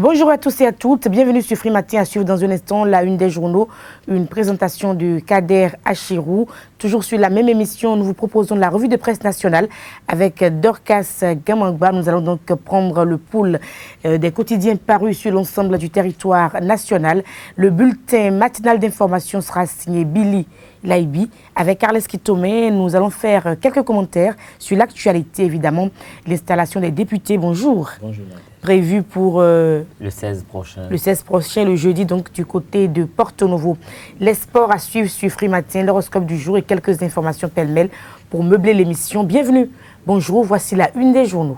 Bonjour à tous et à toutes, bienvenue sur Free Matin. À suivre dans un instant la une des journaux, une présentation de Kader Achirou. Toujours sur la même émission, nous vous proposons la revue de presse nationale avec Dorcas Gamangba. Nous allons donc prendre le pouls des quotidiens parus sur l'ensemble du territoire national. Le bulletin matinal d'information sera signé Billy Laibi. Avec Carles Kitomé, nous allons faire quelques commentaires sur l'actualité, évidemment, l'installation des députés. Bonjour. Bonjour. Prévu pour le 16 prochain. Le 16 prochain, le jeudi, donc du côté de Porto Novo. Les sports à suivre sur Free Matin, l'horoscope du jour et quelques informations pêle-mêle pour meubler l'émission. Bienvenue. Bonjour, voici la une des journaux.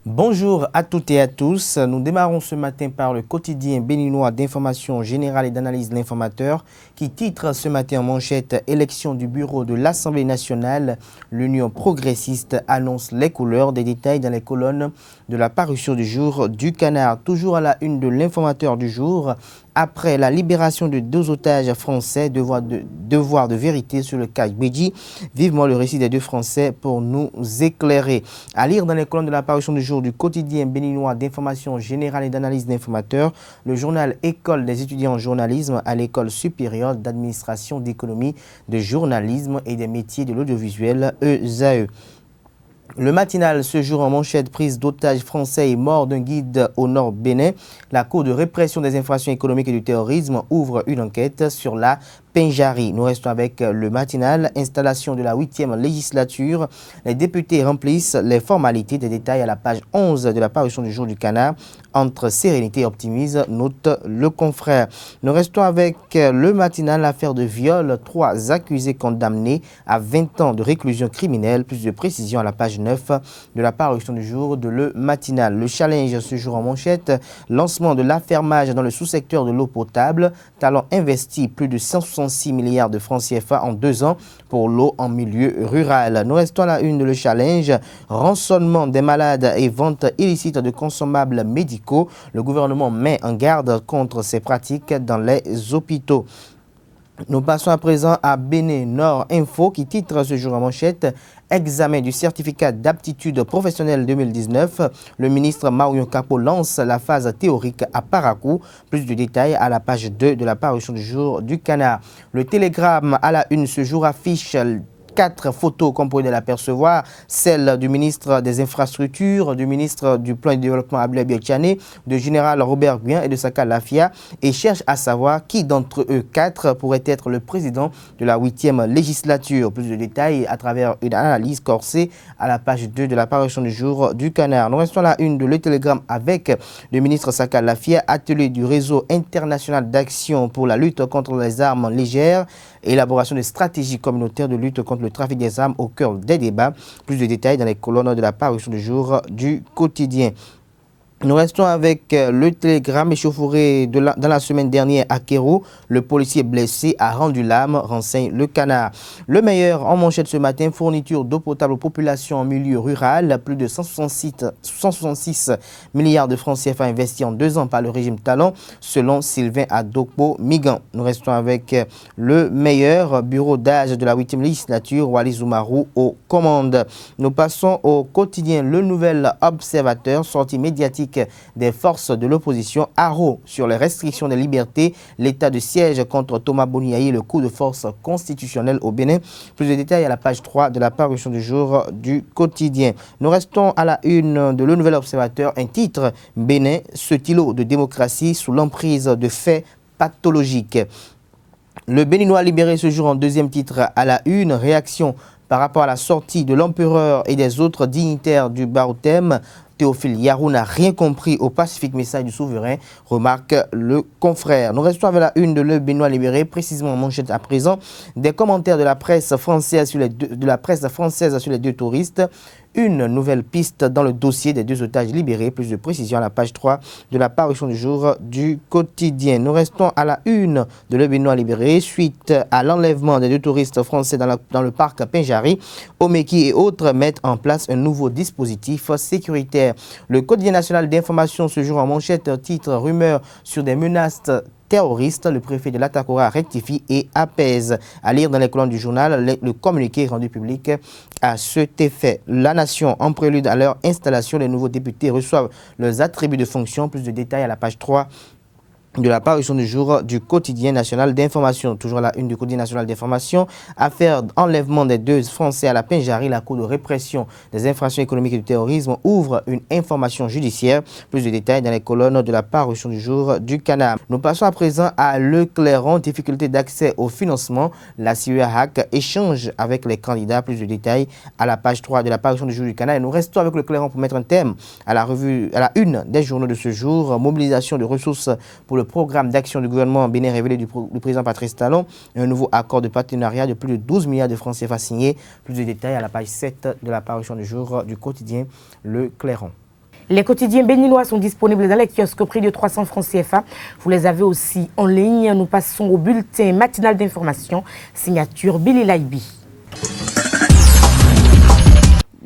Bonjour à toutes et à tous. Nous démarrons ce matin par le quotidien béninois d'information générale et d'analyse de l'informateur qui titre ce matin en manchette « Élection du bureau de l'Assemblée nationale. L'Union progressiste annonce les couleurs ». Des détails dans les colonnes de la parution du jour du Canard. Toujours à la une de l'informateur du jour. Après la libération de 2 otages français, devoir de vérité sur le cas Béji. Vivement le récit des 2 Français pour nous éclairer. À lire dans les colonnes de la parution du jour du quotidien béninois d'information générale et d'analyse d'informateurs, le journal École des étudiants en journalisme à l'École supérieure d'administration d'économie, de journalisme et des métiers de l'audiovisuel ESAE. Le matinal, ce jour en manchette, prise d'otages français et mort d'un guide au nord Bénin. La Cour de répression des infractions économiques et du terrorisme ouvre une enquête sur la Penjari. Nous restons avec le matinal, installation de la 8e législature. Les députés remplissent les formalités. Des détails à la page 11 de la parution du jour du Canard. Entre sérénité et optimisme, note le confrère. Nous restons avec le matinal, affaire de viol. 3 accusés condamnés à 20 ans de réclusion criminelle. Plus de précision à la page 9 de la parution du jour de le matinal. Le challenge ce jour en manchette, lancement de l'affermage dans le sous-secteur de l'eau potable. Talent investi plus de 166 milliards de francs CFA en 2 ans pour l'eau en milieu rural. Nous restons à la une de le challenge, rançonnement des malades et vente illicite de consommables médicaux. Le gouvernement met en garde contre ces pratiques dans les hôpitaux. Nous passons à présent à Bénin Nord Info qui titre ce jour en manchette « Examen du certificat d'aptitude professionnelle 2019 ». Le ministre Marion Capo lance la phase théorique à Parakou. Plus de détails à la page 2 de la parution du jour du Canard. Le Télégramme à la une ce jour affiche 4 photos qu'on pourrait l'apercevoir, celle du ministre des Infrastructures, du ministre du Plan de Développement Abdoulaye Biachane, du général Robert Guien et de Saka Lafia, et cherche à savoir qui d'entre eux 4 pourrait être le président de la 8e législature. Plus de détails à travers une analyse corsée à la page 2 de la parution du jour du Canard. Nous restons à la une de Le Télégramme avec le ministre Saka Lafia, atelier du réseau international d'action pour la lutte contre les armes légères, élaboration de stratégies communautaires de lutte contre le trafic des armes au cœur des débats. Plus de détails dans les colonnes de la parution du jour du quotidien. Nous restons avec le télégramme échauffouré dans la semaine dernière à Kéro. Le policier blessé a rendu l'âme, renseigne le Canard. Le meilleur en manchette ce matin, fourniture d'eau potable aux populations en milieu rural. Plus de 166 milliards de francs CFA investis en 2 ans par le régime Talon, selon Sylvain Adokpo-Migan. Nous restons avec le meilleur bureau d'âge de la 8e législature, Wali Zoumarou aux commandes. Nous passons au quotidien Le Nouvel Observateur, sortie médiatique des forces de l'opposition, haro sur les restrictions des libertés, l'état de siège contre Thomas Boniaï, le coup de force constitutionnel au Bénin. Plus de détails à la page 3 de la parution du jour du quotidien. Nous restons à la une de Le Nouvel Observateur, un titre « Bénin, ce îlot de démocratie sous l'emprise de faits pathologiques ». Le Béninois libéré ce jour en 2e titre à la une, réaction par rapport à la sortie de l'empereur et des autres dignitaires du Baroutem. Théophile Yarou n'a rien compris au pacifique message du souverain, remarque le confrère. Nous restons avec la une de Le Béninois libéré, précisément en manchette à présent, des commentaires de la presse française sur les 2 touristes. Une nouvelle piste dans le dossier des 2 otages libérés. Plus de précision à la page 3 de la parution du jour du quotidien. Nous restons à la une de Le Béninois libéré. Suite à l'enlèvement des 2 touristes français dans le parc Penjari, Omeki et autres mettent en place un nouveau dispositif sécuritaire. Le quotidien national d'information ce jour en manchette titre « Rumeur sur des menaces terroristes. Le préfet de l'Atakora rectifie et apaise. À lire dans les colonnes du journal le communiqué rendu public à cet effet. La Nation, en prélude à leur installation, les nouveaux députés reçoivent leurs attributs de fonction. Plus de détails à la page 3 de la parution du jour du quotidien national d'information. Toujours à la une du quotidien national d'information, affaire d'enlèvement des 2 Français à la Pinjari, la Cour de répression des infractions économiques et du terrorisme ouvre une information judiciaire. Plus de détails dans les colonnes de la parution du jour du Canard. Nous passons à présent à Le Clairon, difficulté d'accès au financement. La CUAHAC échange avec les candidats. Plus de détails à la page 3 de la parution du jour du Canard. Et nous restons avec Le Clairon pour mettre un thème à la une des journaux de ce jour. Mobilisation de ressources pour le programme d'action du gouvernement bénin révélé du président Patrice Talon, un nouveau accord de partenariat de plus de 12 milliards de francs CFA signé. Plus de détails à la page 7 de la parution du jour du quotidien Le Clairon. Les quotidiens béninois sont disponibles dans les kiosques au prix de 300 francs CFA. Vous les avez aussi en ligne. Nous passons au bulletin matinal d'information, signature Billy Laibi.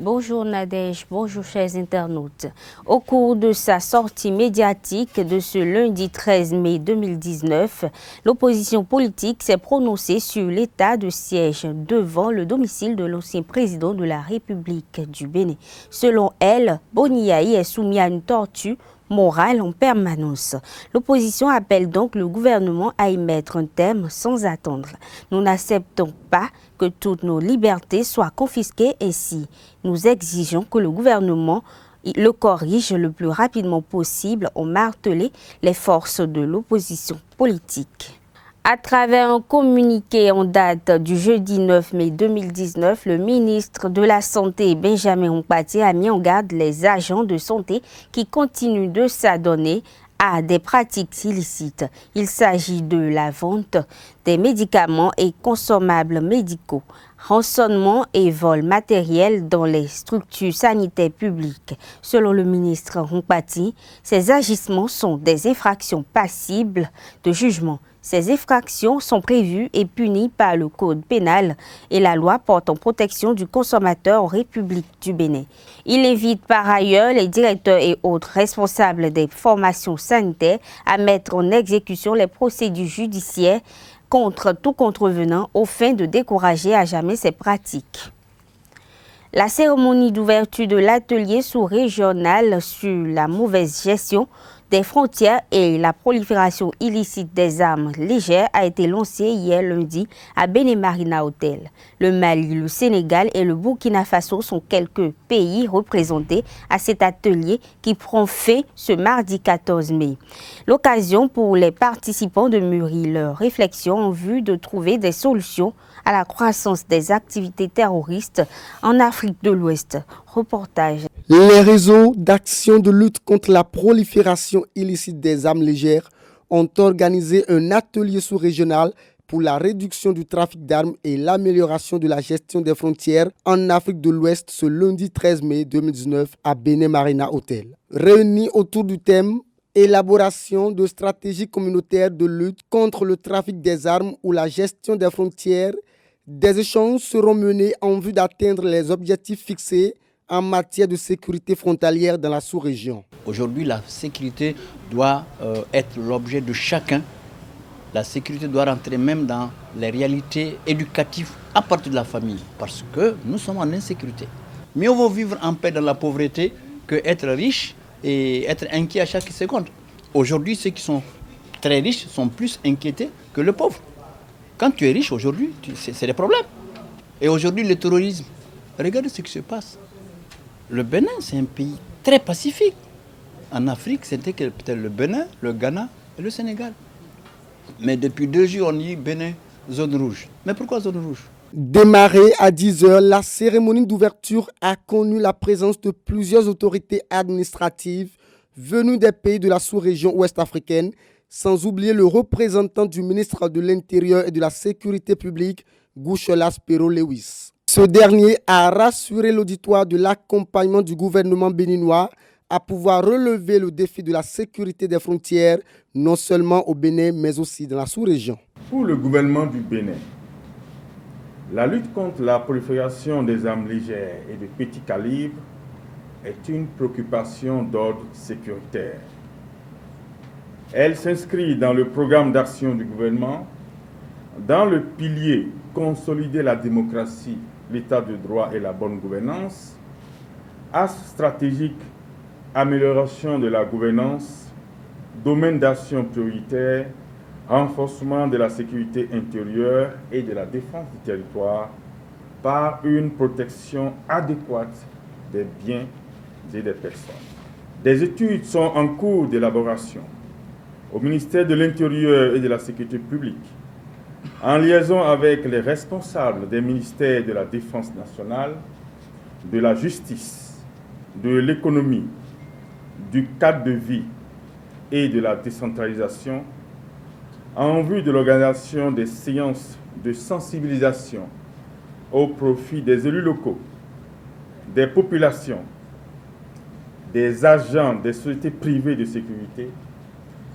Bonjour Nadège, bonjour chers internautes. Au cours de sa sortie médiatique de ce lundi 13 mai 2019, l'opposition politique s'est prononcée sur l'état de siège devant le domicile de l'ancien président de la République du Bénin. Selon elle, Boniaï est soumis à une torture morale en permanence. L'opposition appelle donc le gouvernement à y mettre un terme sans attendre. Nous n'acceptons pas que toutes nos libertés soient confisquées ainsi. Nous exigeons que le gouvernement le corrige le plus rapidement possible, ont martelé les forces de l'opposition politique. À travers un communiqué en date du jeudi 9 mai 2019, le ministre de la Santé, Benjamin Hunkpati, a mis en garde les agents de santé qui continuent de s'adonner à des pratiques illicites. Il s'agit de la vente des médicaments et consommables médicaux, rançonnement et vol matériel dans les structures sanitaires publiques. Selon le ministre Hunkpati, ces agissements sont des infractions passibles de jugement. Ces infractions sont prévues et punies par le Code pénal et la loi portant protection du consommateur en République du Bénin. Il invite par ailleurs les directeurs et autres responsables des formations sanitaires à mettre en exécution les procédures judiciaires contre tout contrevenant aux fins de décourager à jamais ces pratiques. La cérémonie d'ouverture de l'atelier sous-régional sur la mauvaise gestion des frontières et la prolifération illicite des armes légères a été lancée hier lundi à Bénin Marina Hotel. Le Mali, le Sénégal et le Burkina Faso sont quelques pays représentés à cet atelier qui prend fin ce mardi 14 mai. L'occasion pour les participants de mûrir leurs réflexions en vue de trouver des solutions à la croissance des activités terroristes en Afrique de l'Ouest. Reportage. Les réseaux d'action de lutte contre la prolifération illicite des armes légères ont organisé un atelier sous-régional pour la réduction du trafic d'armes et l'amélioration de la gestion des frontières en Afrique de l'Ouest ce lundi 13 mai 2019 à Bénin Marina Hotel. Réunis autour du thème « Élaboration de stratégies communautaires de lutte contre le trafic des armes ou la gestion des frontières », des échanges seront menés en vue d'atteindre les objectifs fixés en matière de sécurité frontalière dans la sous-région. Aujourd'hui, la sécurité doit être l'objet de chacun. La sécurité doit rentrer même dans les réalités éducatives à partir de la famille, parce que nous sommes en insécurité. Mieux vaut vivre en paix dans la pauvreté que être riche et être inquiet à chaque seconde. Aujourd'hui, ceux qui sont très riches sont plus inquiétés que le pauvre. Quand tu es riche aujourd'hui, c'est des problèmes. Et aujourd'hui, le terrorisme, regardez ce qui se passe. Le Bénin, c'est un pays très pacifique. En Afrique, c'était peut-être le Bénin, le Ghana et le Sénégal. Mais depuis 2 jours, on dit Bénin, zone rouge. Mais pourquoi zone rouge? Démarrée à 10 h, la cérémonie d'ouverture a connu la présence de plusieurs autorités administratives venues des pays de la sous-région ouest-africaine, sans oublier le représentant du ministre de l'Intérieur et de la Sécurité publique, Gouchelas Pero-Lewis. Ce dernier a rassuré l'auditoire de l'accompagnement du gouvernement béninois à pouvoir relever le défi de la sécurité des frontières, non seulement au Bénin, mais aussi dans la sous-région. Pour le gouvernement du Bénin, la lutte contre la prolifération des armes légères et de petit calibre est une préoccupation d'ordre sécuritaire. Elle s'inscrit dans le programme d'action du gouvernement, dans le pilier « Consolider la démocratie, l'état de droit et la bonne gouvernance », axe stratégique « Amélioration de la gouvernance », domaine d'action prioritaire, renforcement de la sécurité intérieure et de la défense du territoire par une protection adéquate des biens et des personnes. Des études sont en cours d'élaboration au ministère de l'Intérieur et de la Sécurité publique, en liaison avec les responsables des ministères de la Défense nationale, de la justice, de l'économie, du cadre de vie et de la décentralisation, en vue de l'organisation des séances de sensibilisation au profit des élus locaux, des populations, des agents des sociétés privées de sécurité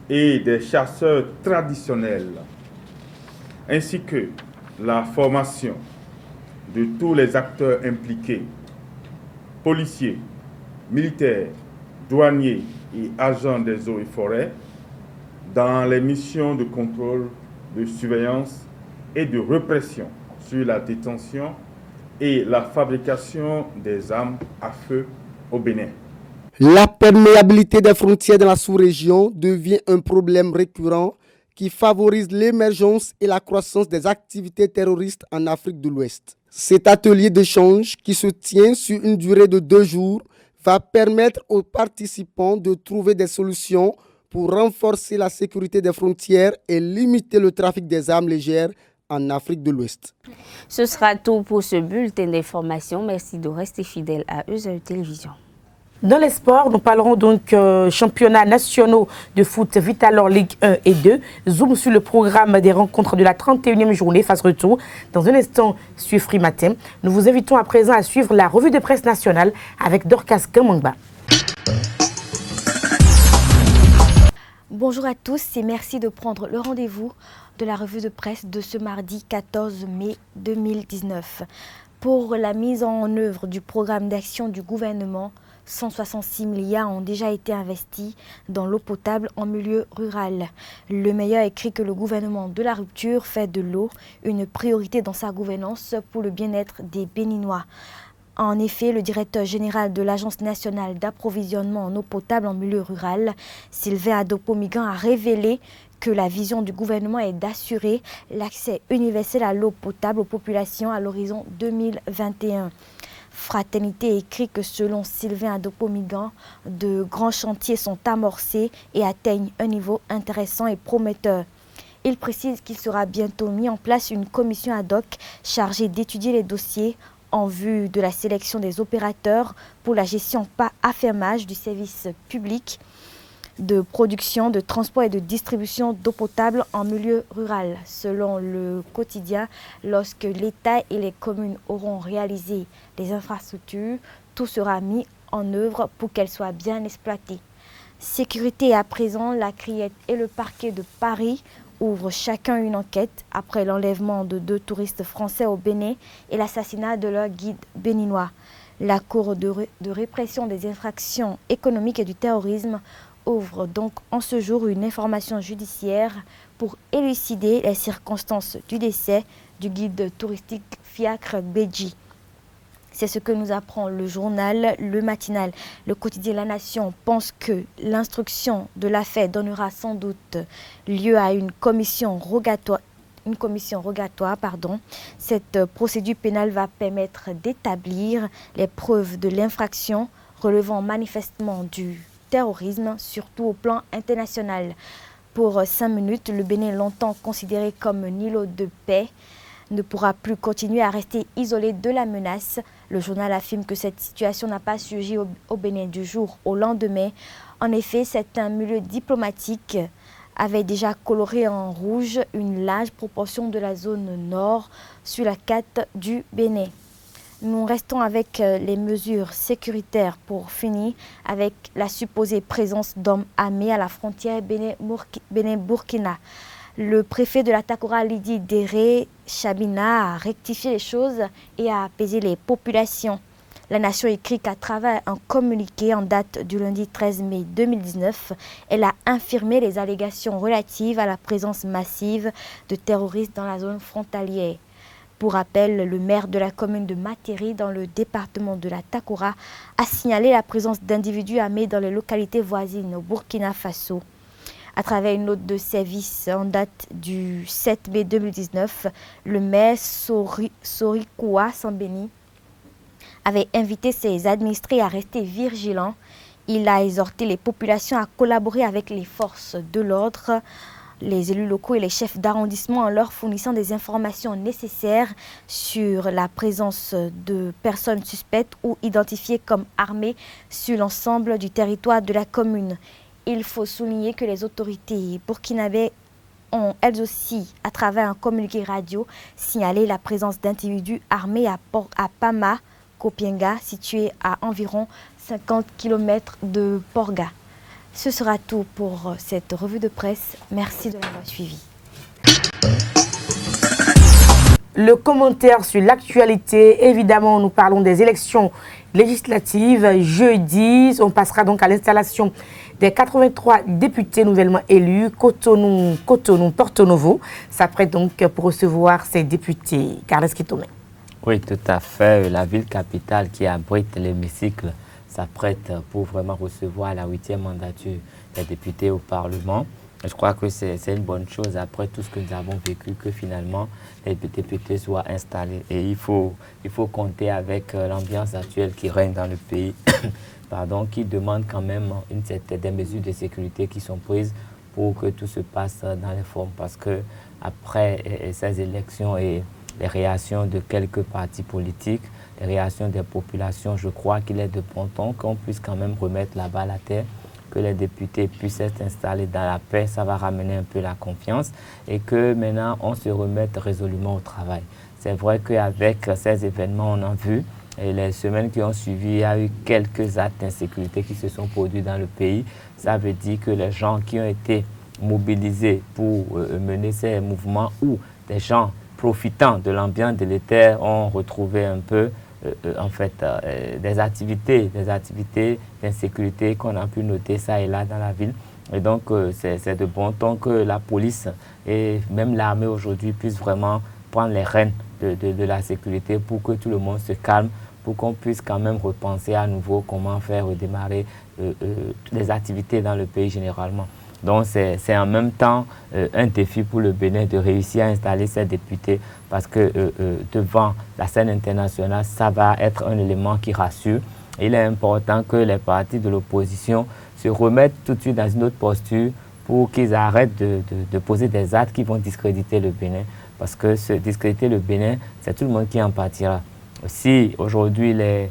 et des chasseurs traditionnels, ainsi que la formation de tous les acteurs impliqués, policiers, militaires, douaniers et agents des eaux et forêts, dans les missions de contrôle, de surveillance et de répression sur la détention et la fabrication des armes à feu au Bénin. La perméabilité des frontières dans la sous-région devient un problème récurrent qui favorise l'émergence et la croissance des activités terroristes en Afrique de l'Ouest. Cet atelier d'échange, qui se tient sur une durée de 2 jours, va permettre aux participants de trouver des solutions pour renforcer la sécurité des frontières et limiter le trafic des armes légères en Afrique de l'Ouest. Ce sera tout pour ce bulletin d'information. Merci de rester fidèle à EZE Télévision. Dans les sports, nous parlerons donc championnats nationaux de foot Vitalor Ligue 1 et 2. Zoom sur le programme des rencontres de la 31e journée phase retour. Dans un instant, sur Free Matin, nous vous invitons à présent à suivre la revue de presse nationale avec Dorcas Kamangba. Bonjour à tous et merci de prendre le rendez-vous de la revue de presse de ce mardi 14 mai 2019. Pour la mise en œuvre du programme d'action du gouvernement, 166 milliards ont déjà été investis dans l'eau potable en milieu rural. Le meilleur écrit que le gouvernement de la rupture fait de l'eau une priorité dans sa gouvernance pour le bien-être des Béninois. En effet, le directeur général de l'Agence nationale d'approvisionnement en eau potable en milieu rural, Sylvain Adopomigan, a révélé que la vision du gouvernement est d'assurer l'accès universel à l'eau potable aux populations à l'horizon 2021. Fraternité écrit que selon Sylvain Adopomigan, de grands chantiers sont amorcés et atteignent un niveau intéressant et prometteur. Il précise qu'il sera bientôt mis en place une commission ad hoc chargée d'étudier les dossiers en vue de la sélection des opérateurs pour la gestion par affermage du service public de production, de transport et de distribution d'eau potable en milieu rural. Selon le quotidien, lorsque l'État et les communes auront réalisé les infrastructures, tout sera mis en œuvre pour qu'elles soient bien exploitées. Sécurité à présent, la Criette et le parquet de Paris ouvrent chacun une enquête après l'enlèvement de 2 touristes français au Bénin et l'assassinat de leur guide béninois. La Cour de répression des infractions économiques et du terrorisme ouvre donc en ce jour une information judiciaire pour élucider les circonstances du décès du guide touristique Fiacre Beji. C'est ce que nous apprend le journal Le Matinal. Le quotidien La Nation pense que l'instruction de l'affaire donnera sans doute lieu à une commission rogatoire. Cette procédure pénale va permettre d'établir les preuves de l'infraction relevant manifestement du terrorisme, surtout au plan international. Pour 5 minutes, le Bénin, longtemps considéré comme un îlot de paix, ne pourra plus continuer à rester isolé de la menace. Le journal affirme que cette situation n'a pas surgi au Bénin du jour au lendemain. En effet, certains milieux diplomatiques avaient déjà coloré en rouge une large proportion de la zone nord sur la carte du Bénin. Nous restons avec les mesures sécuritaires pour finir avec la supposée présence d'hommes armés à la frontière Bénin-Burkina. Le préfet de la Takora, Lydie Déré Chabina, a rectifié les choses et a apaisé les populations. La Nation écrit qu'à travers un communiqué en date du lundi 13 mai 2019, elle a infirmé les allégations relatives à la présence massive de terroristes dans la zone frontalière. Pour rappel, le maire de la commune de Materi, dans le département de la Takora, a signalé la présence d'individus armés dans les localités voisines au Burkina Faso. À travers une note de service en date du 7 mai 2019, le maire Sorikoua Sambeni avait invité ses administrés à rester vigilants. Il a exhorté les populations à collaborer avec les forces de l'ordre, les élus locaux et les chefs d'arrondissement en leur fournissant des informations nécessaires sur la présence de personnes suspectes ou identifiées comme armées sur l'ensemble du territoire de la commune. Il faut souligner que les autorités burkinabées ont elles aussi, à travers un communiqué radio, signalé la présence d'individus armés à Pama, Kopienga, situé à environ 50 km de Porga. Ce sera tout pour cette revue de presse. Merci de l'avoir suivi. Le commentaire sur l'actualité, évidemment, nous parlons des élections législatives. Jeudi, on passera donc à l'installation des 83 députés nouvellement élus. Cotonou, Porto Novo s'apprête donc pour recevoir ces députés. Carles Kitomé. Oui, tout à fait. La ville capitale qui abrite l'hémicycle s'apprête pour vraiment recevoir la 8e mandature des députés au Parlement. Je crois que c'est une bonne chose après tout ce que nous avons vécu, que finalement les députés soient installés. Et il faut compter avec l'ambiance actuelle qui règne dans le pays, qui demande quand même des mesures de sécurité qui sont prises pour que tout se passe dans les formes. Parce que après ces élections et les réactions de quelques partis politiques, les réactions des populations, je crois qu'il est de bon ton qu'on puisse quand même remettre la balle à terre, que les députés puissent être installés dans la paix, ça va ramener un peu la confiance et que maintenant on se remette résolument au travail. C'est vrai qu'avec ces événements, on a vu, et les semaines qui ont suivi, il y a eu quelques actes d'insécurité qui se sont produits dans le pays. Ça veut dire que les gens qui ont été mobilisés pour mener ces mouvements ou des gens profitant de l'ambiance délétère ont retrouvé un peu des activités d'insécurité qu'on a pu noter ça et là dans la ville. Et donc, c'est de bon ton que la police et même l'armée aujourd'hui puissent vraiment prendre les rênes de la sécurité pour que tout le monde se calme, pour qu'on puisse quand même repenser à nouveau comment faire redémarrer les activités dans le pays généralement. Donc, c'est en même temps un défi pour le Bénin de réussir à installer ses députés parce que devant la scène internationale, ça va être un élément qui rassure. Il est important que les partis de l'opposition se remettent tout de suite dans une autre posture pour qu'ils arrêtent de poser des actes qui vont discréditer le Bénin. Parce que discréditer le Bénin, c'est tout le monde qui en pâtira. Si aujourd'hui les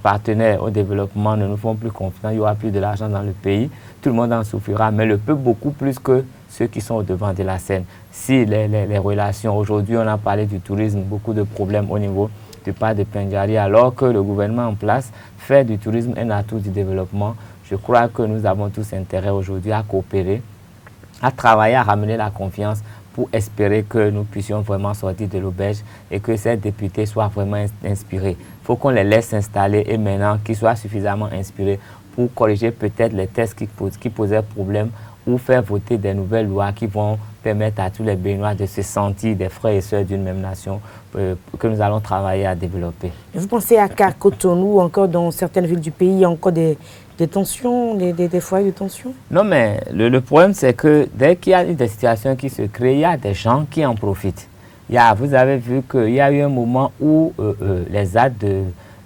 partenaires au développement ne nous font plus confiance, il n'y aura plus de l'argent dans le pays, tout le monde en souffrira, mais le peuple beaucoup plus que ceux qui sont au devant de la scène. Si les relations, aujourd'hui on a parlé du tourisme, beaucoup de problèmes au niveau du parc de Pendjari, alors que le gouvernement en place fait du tourisme un atout du développement, je crois que nous avons tous intérêt aujourd'hui à coopérer, à travailler, à ramener la confiance pour espérer que nous puissions vraiment sortir de l'auberge et que ces députés soient vraiment inspirés. Il faut qu'on les laisse s'installer et maintenant qu'ils soient suffisamment inspirés pour corriger peut-être les textes qui posaient problème ou faire voter des nouvelles lois qui vont permettre à tous les Béninois de se sentir des frères et sœurs d'une même nation que nous allons travailler à développer. Vous pensez à Cotonou ou encore dans certaines villes du pays, il y a encore des tensions, des foyers de tensions? Non, mais le problème, c'est que dès qu'il y a des situations qui se créent, il y a des gens qui en profitent. Vous avez vu qu'il y a eu un moment où les actes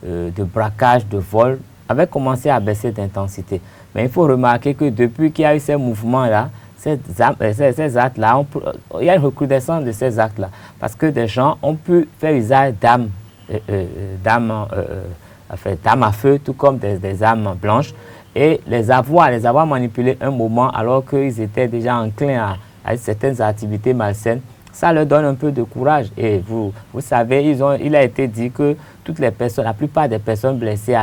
de braquage, de vol avaient commencé à baisser d'intensité. Mais il faut remarquer que depuis qu'il y a eu ces mouvements-là, ces actes-là, il y a une recrudescence de ces actes-là. Parce que des gens ont pu faire usage d'armes à feu, tout comme des armes blanches, et les avoir manipulées un moment alors qu'ils étaient déjà enclins à certaines activités malsaines, ça leur donne un peu de courage. Et vous savez, il a été dit que la plupart des personnes blessées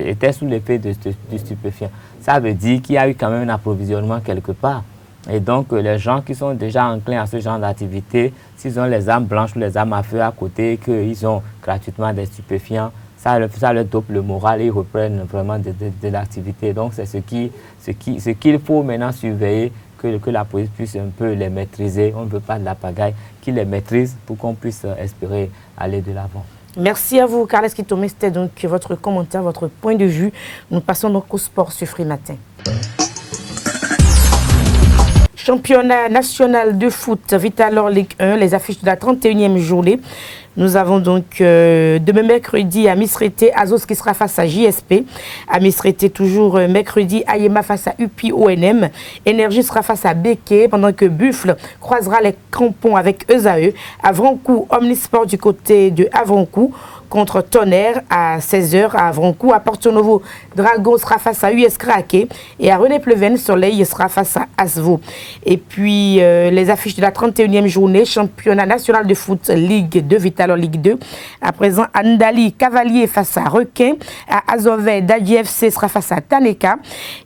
étaient sous l'effet de stupéfiants. Ça veut dire qu'il y a eu quand même un approvisionnement quelque part. Et donc, les gens qui sont déjà enclins à ce genre d'activité, s'ils ont les armes blanches ou les armes à feu à côté, qu'ils ont gratuitement des stupéfiants, ça leur dope le moral et ils reprennent vraiment de l'activité. Donc c'est ce qu'il faut maintenant surveiller, que la police puisse un peu les maîtriser. On ne veut pas de la pagaille, qu'ils les maîtrisent pour qu'on puisse espérer aller de l'avant. Merci à vous, Carles Kitome. C'était donc votre commentaire, votre point de vue. Nous passons donc au sport ce Matin. Championnat national de foot, Vitalor Ligue 1, les affiches de la 31e journée. Nous avons donc demain mercredi à Misrété, Azos qui sera face à JSP. À Misrété, toujours mercredi, Ayema face à UPI-ONM. Énergie sera face à Béké, pendant que Buffle croisera les crampons avec ESAE. Avrancourt, Omnisport du côté de Avrancourt contre Tonnerre à 16h à Avrancourt. À Porto Novo, Dragon sera face à US Kraké. Et à René Pleven, Soleil sera face à Asvo. Et puis, les affiches de la 31e journée, championnat national de foot Ligue 2, Vitalor Ligue 2. À présent, Andali Cavalier face à Requin. À Azové, Dadi FC sera face à Taneka.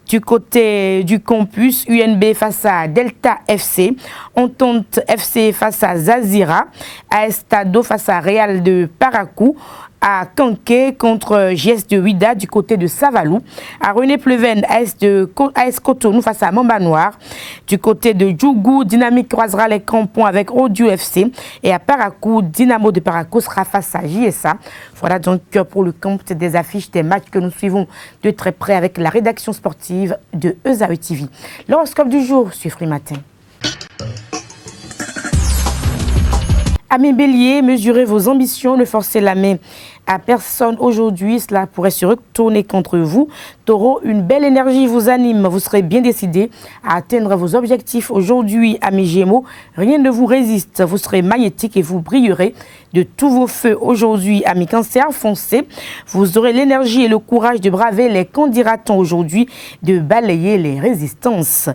Du côté du campus, UNB face à Delta FC. Entente FC face à Zazira. À Estado face à Real de Paracou. À Kanké contre JS de Ouida du côté de Savalou. À René Pleven, AS Cotonou face à Mamba Noir. Du côté de Djougou, Dynamique croisera les crampons avec Audio FC. Et à Paracou, Dynamo de Paracou sera face à JSA. Voilà donc pour le compte des affiches des matchs que nous suivons de très près avec la rédaction sportive de ESAE TV. L'horoscope du jour sur Free Matin. Amis Bélier, mesurez vos ambitions, ne forcez la main à personne aujourd'hui, cela pourrait se retourner contre vous. Taureau, une belle énergie vous anime, vous serez bien décidé à atteindre vos objectifs aujourd'hui. Amis Gémeaux, rien ne vous résiste, vous serez magnétique et vous brillerez de tous vos feux aujourd'hui. Amis Cancer, foncez, vous aurez l'énergie et le courage de braver les candidatons aujourd'hui, de balayer les résistances.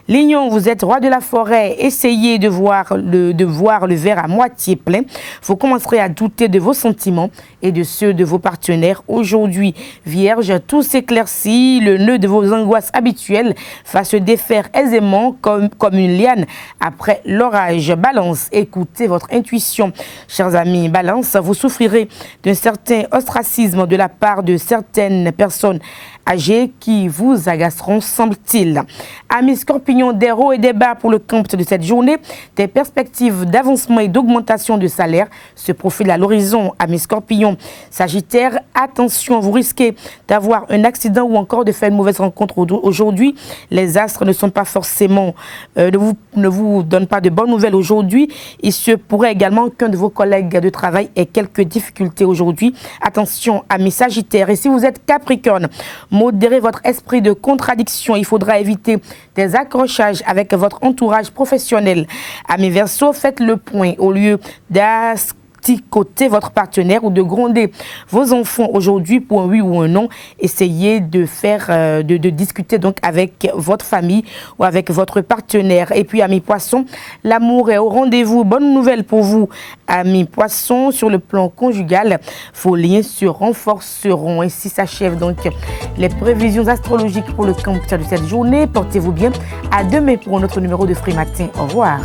Lion, vous êtes roi de la forêt, essayez de voir le verre à moitié plein. Vous commencerez à douter de vos sentiments et de ceux de vos partenaires aujourd'hui. Vierge, tout s'éclaircit, le nœud de vos angoisses habituelles va se défaire aisément comme une liane après l'orage. Balance, écoutez votre intuition. Chers amis Balance, vous souffrirez d'un certain ostracisme de la part de certaines personnes âgés qui vous agaceront, semble-t-il. Amis Scorpions, des hauts et des bas pour le camp de cette journée. Des perspectives d'avancement et d'augmentation de salaire se profilent à l'horizon. Amis Scorpions, Sagittaire, attention, vous risquez d'avoir un accident ou encore de faire une mauvaise rencontre aujourd'hui. Les astres ne sont pas forcément, ne vous donnent pas de bonnes nouvelles aujourd'hui. Il se pourrait également qu'un de vos collègues de travail ait quelques difficultés aujourd'hui. Attention, amis Sagittaire. Et si vous êtes Capricorne, modérez votre esprit de contradiction. Il faudra éviter des accrochages avec votre entourage professionnel. Amis Verseau, faites le point au lieu d'asticotez votre partenaire ou de gronder vos enfants aujourd'hui pour un oui ou un non. Essayez de de discuter donc avec votre famille ou avec votre partenaire. Et puis, amis Poissons, l'amour est au rendez-vous. Bonne nouvelle pour vous, amis Poissons, sur le plan conjugal. Vos liens se renforceront. Ainsi s'achèvent donc les prévisions astrologiques pour le camp de cette journée. Portez-vous bien. À demain pour un autre numéro de Free Matin. Au revoir.